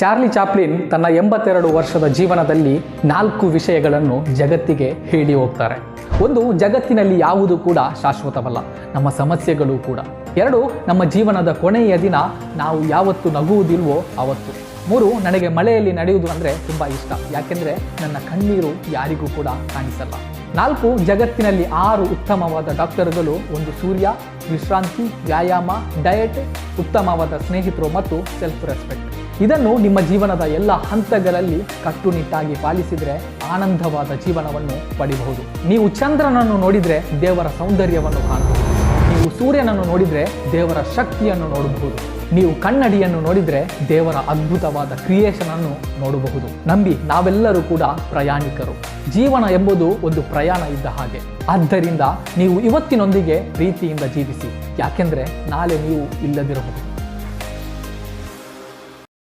Charlie Chaplin ತನ್ನ 82 ವರ್ಷದ ಜೀವನದಲ್ಲಿ 4 ವಿಷಯಗಳನ್ನು ಜಗತ್ತಿಗೆ ಹೇಳಿ ಹೋಗ್ತಾರೆ. 1, ಜಗತ್ತಿನಲ್ಲಿ ಯಾವುದು ಕೂಡ ಶಾಶ್ವತವಲ್ಲ, ನಮ್ಮ ಸಮಸ್ಯೆಗಳು ಕೂಡ. 2, ನಮ್ಮ ಜೀವನದ ಕೊನೆಯ ದಿನ ನಾವು ಯಾವತ್ತು ನಗುವುದಿಲ್ವೋ ಅವತ್ತು. 3, ನನಗೆ ಮಳೆಯಲ್ಲಿ ನಡೆಯುವುದು ಅಂದರೆ ತುಂಬ ಇಷ್ಟ, ಯಾಕೆಂದರೆ ನನ್ನ ಕಣ್ಣೀರು ಯಾರಿಗೂ ಕೂಡ ಕಾಣಿಸಲ್ಲ. 4, ಜಗತ್ತಿನಲ್ಲಿ 6 ಉತ್ತಮವಾದ ಡಾಕ್ಟರ್ಗಳು, ಒಂದು ಸೂರ್ಯ, ವಿಶ್ರಾಂತಿ, ವ್ಯಾಯಾಮ, ಡಯಟ್, ಉತ್ತಮವಾದ ಸ್ನೇಹಿತರು ಮತ್ತು ಸೆಲ್ಫ್ ರೆಸ್ಪೆಕ್ಟ್. ಇದನ್ನು ನಿಮ್ಮ ಜೀವನದ ಎಲ್ಲ ಹಂತಗಳಲ್ಲಿ ಕಟ್ಟುನಿಟ್ಟಾಗಿ ಪಾಲಿಸಿದರೆ ಆನಂದವಾದ ಜೀವನವನ್ನು ಪಡಿಬಹುದು. ನೀವು ಚಂದ್ರನನ್ನು ನೋಡಿದರೆ ದೇವರ ಸೌಂದರ್ಯವನ್ನು ಕಾಣಬಹುದು. ನೀವು ಸೂರ್ಯನನ್ನು ನೋಡಿದರೆ ದೇವರ ಶಕ್ತಿಯನ್ನು ನೋಡಬಹುದು. ನೀವು ಕನ್ನಡಿಯನ್ನು ನೋಡಿದರೆ ದೇವರ ಅದ್ಭುತವಾದ ಕ್ರಿಯೇಷನ್ ಅನ್ನು ನೋಡಬಹುದು. ನಂಬಿ, ನಾವೆಲ್ಲರೂ ಕೂಡ ಪ್ರಯಾಣಿಕರು. ಜೀವನ ಎಂಬುದು ಒಂದು ಪ್ರಯಾಣ ಇದ್ದ ಹಾಗೆ. ಆದ್ದರಿಂದ ನೀವು ಇವತ್ತಿನೊಂದಿಗೆ ಪ್ರೀತಿಯಿಂದ ಜೀವಿಸಿ, ಯಾಕೆಂದರೆ ನಾಳೆ ನೀವು ಇಲ್ಲದಿರಬಹುದು.